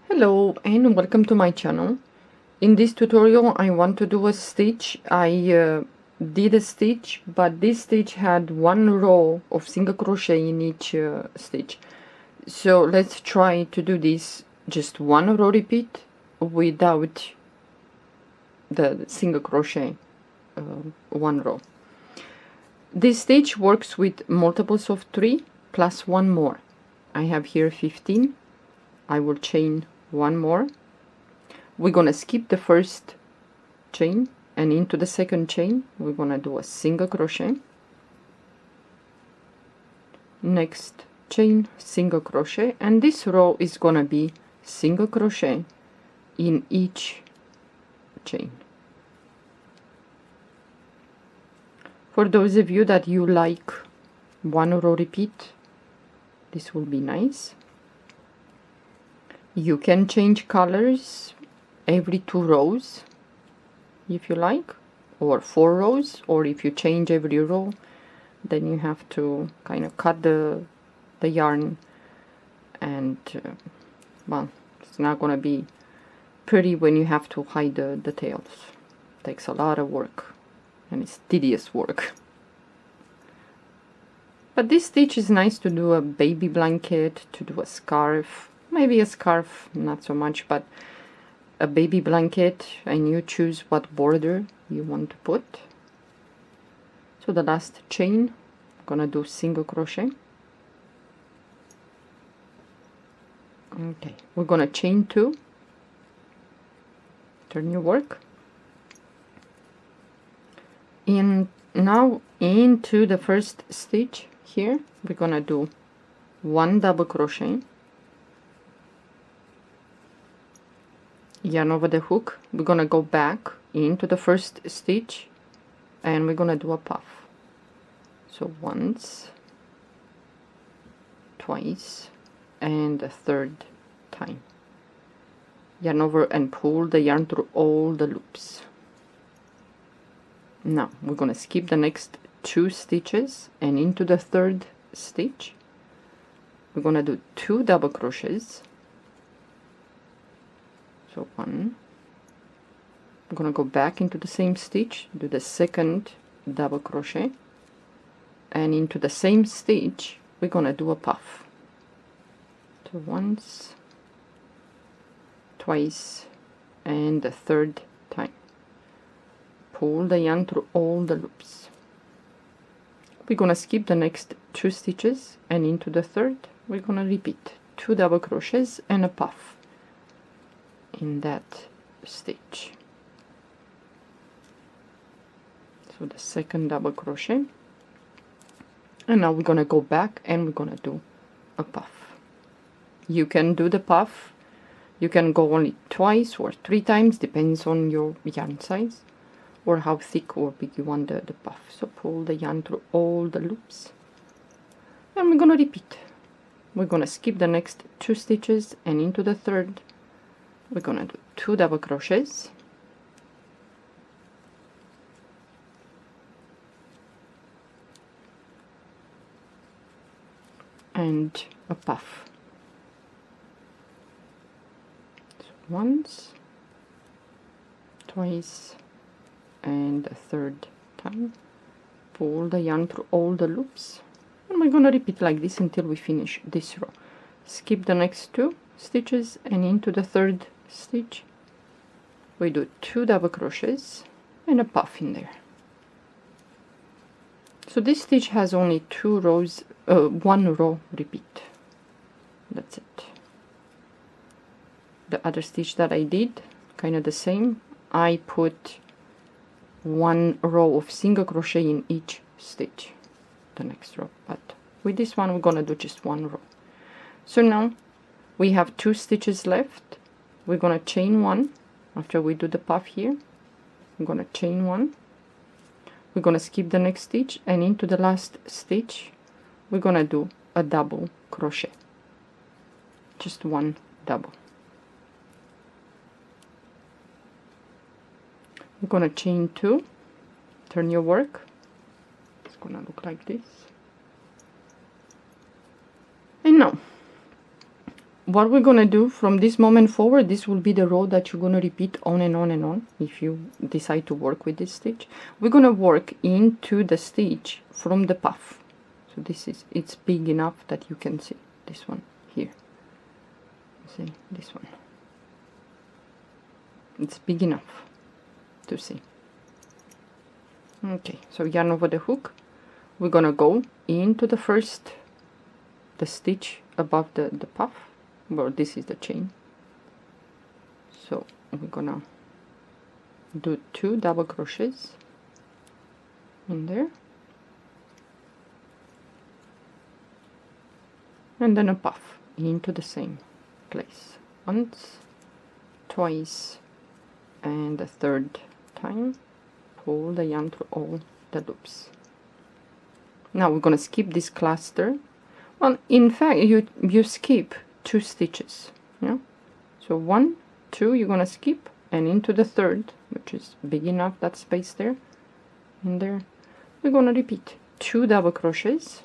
Hello and welcome to my channel. In this tutorial I want to do a stitch. I did a stitch, but this stitch had one row of single crochet in each stitch. So let's try to do this just one row repeat without the single crochet, one row. This stitch works with multiples of 3 plus one more. I have here 15. I will chain one more. We're gonna skip the first chain, and into the second chain we're gonna do a single crochet, next chain, single crochet, and this row is gonna be single crochet in each chain. For those of you that you like one row repeat, this will be nice. You can change colors every 2 rows if you like, or 4 rows, or if you change every row then you have to kind of cut the yarn, and well, it's not gonna be pretty when you have to hide the tails. It takes a lot of work and it's tedious work. But this stitch is nice to do a baby blanket, to do a scarf, maybe a scarf not so much, but a baby blanket, and you choose what border you want to put. So the last chain, I'm gonna do single crochet. Okay, we're gonna chain 2, turn your work, and now into the first stitch here we're gonna do 1 double crochet, yarn over the hook. We're gonna go back into the first stitch and we're gonna do a puff. So once, twice, and a third time. Yarn over and pull the yarn through all the loops. Now we're gonna skip the next 2 stitches, and into the third stitch we're gonna do 2 double crochets. So 1, I'm gonna go back into the same stitch, do the second double crochet, and into the same stitch we're gonna do a puff. So once, twice, and the third time. Pull the yarn through all the loops. We're gonna skip the next 2 stitches, and into the third we're gonna repeat 2 double crochets and a puff in that stitch. So the second double crochet, and now we're gonna go back and we're gonna do a puff. You can do the puff, you can go only twice or 3 times, depends on your yarn size or how thick or big you want the puff. So pull the yarn through all the loops, and we're gonna repeat. We're gonna skip the next 2 stitches, and into the third we're gonna do 2 double crochets, and a puff. So once, twice, and a third time. Pull the yarn through all the loops, and we're gonna repeat like this until we finish this row. Skip the next 2 stitches, and into the third stitch we do 2 double crochets and a puff in there. So this stitch has only 2 rows, 1 row repeat. That's it. The other stitch that I did, kind of the same. I put 1 row of single crochet in each stitch, the next row, but with this one we're gonna do just 1 row. So now we have 2 stitches left. We're gonna chain 1 after we do the puff here. I'm gonna chain 1. We're gonna skip the next stitch, and into the last stitch we're gonna do a double crochet, just 1 double. We're gonna chain 2, turn your work, it's gonna look like this. And now what we're gonna do from this moment forward, this will be the row that you're gonna repeat on and on and on if you decide to work with this stitch. We're gonna work into the stitch from the puff. So this is, it's big enough that you can see this one here. See this one, it's big enough to see. Okay, so yarn over the hook, we're gonna go into the first, the stitch above the puff. Well, this is the chain, so we're gonna do 2 double crochets in there, and then a puff into the same place once, twice, and the third time pull the yarn through all the loops. Now we're gonna skip this cluster. Well, in fact, you skip 2 stitches, yeah. So 1, 2, you're gonna skip, and into the third, which is big enough, that space there, in there, we're gonna repeat 2 double crochets,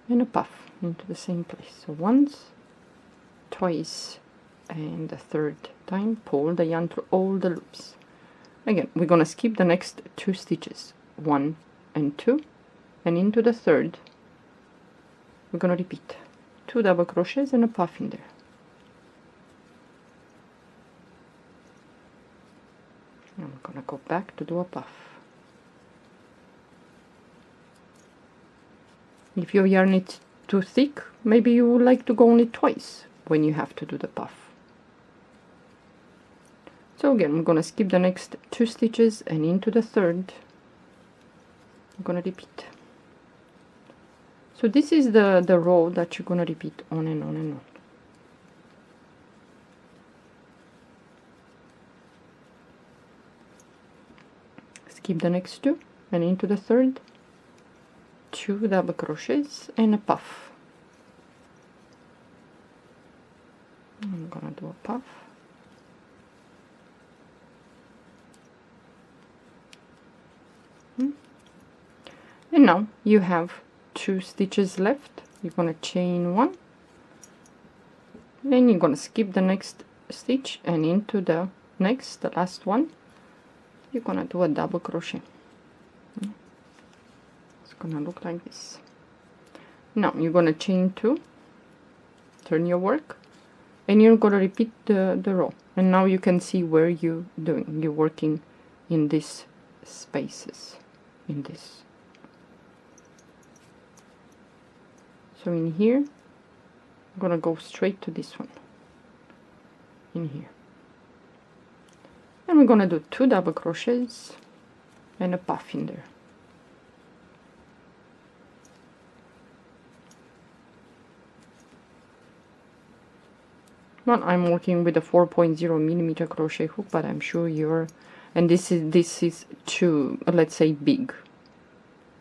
and a puff into the same place. So once, twice, and the third time pull the yarn through all the loops. Again, we're gonna skip the next 2 stitches, 1 and 2, and into the third we're gonna repeat 2 double crochets and a puff in there. And I'm gonna go back to do a puff. If your yarn is too thick, maybe you would like to go only twice when you have to do the puff. So again, I'm gonna skip the next 2 stitches, and into the third I'm gonna repeat. So this is the row that you're gonna repeat on and on and on. Skip the next 2, and into the third 2 double crochets and a puff. I'm gonna do a puff. And now you have 2 stitches left. You're gonna chain 1, then you're gonna skip the next stitch, and into the next, the last one, you're gonna do a double crochet. It's gonna look like this. Now you're gonna chain 2, turn your work, and you're gonna repeat the row. And now you can see where you're working in these spaces, in this. So in here, I'm gonna go straight to this one, in here. And we're gonna do 2 double crochets and a puff in there. Well, I'm working with a 4.0 millimeter crochet hook, but I'm sure you're, and this is too, let's say, big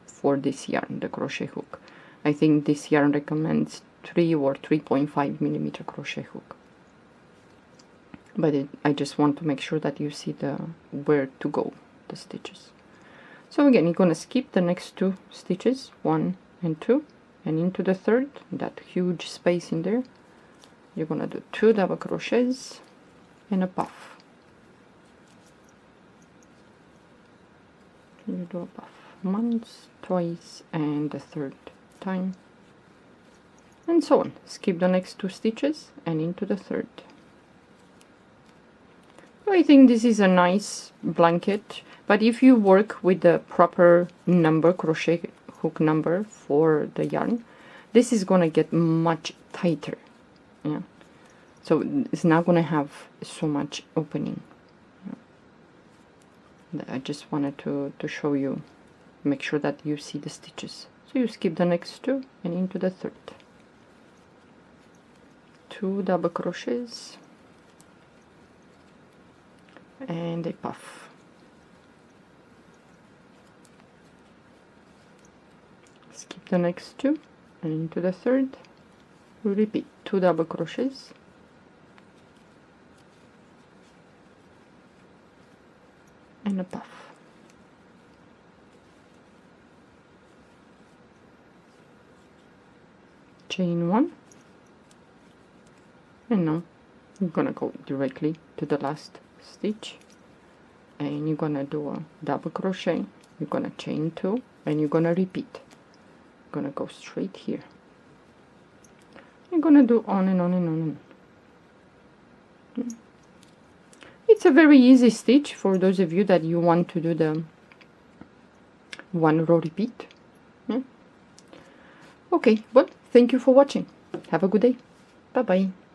for this yarn, the crochet hook. I think this yarn recommends 3 or 3.5 millimeter crochet hook. But I just want to make sure that you see where to go, the stitches. So again, you're gonna skip the next 2 stitches, 1 and 2, and into the third, that huge space in there, you're gonna do 2 double crochets and a puff. You do a puff once, twice, and the third time, and so on. Skip the next 2 stitches and into the third. I think this is a nice blanket, but if you work with the proper number, crochet hook number for the yarn, this is gonna get much tighter, yeah. So it's not gonna have so much opening. I just wanted to show you, make sure that you see the stitches. So you skip the next 2 and into the third. 2 double crochets and a puff. Skip the next 2 and into the third. We repeat 2 double crochets and a puff. chain 1, and now you're gonna go directly to the last stitch, and you're gonna do a double crochet, you're gonna chain 2, and you're gonna repeat. You're gonna go straight here. You're gonna do on and on and on. It's a very easy stitch for those of you that you want to do the 1 row repeat. Okay, well, thank you for watching. Have a good day. Bye bye.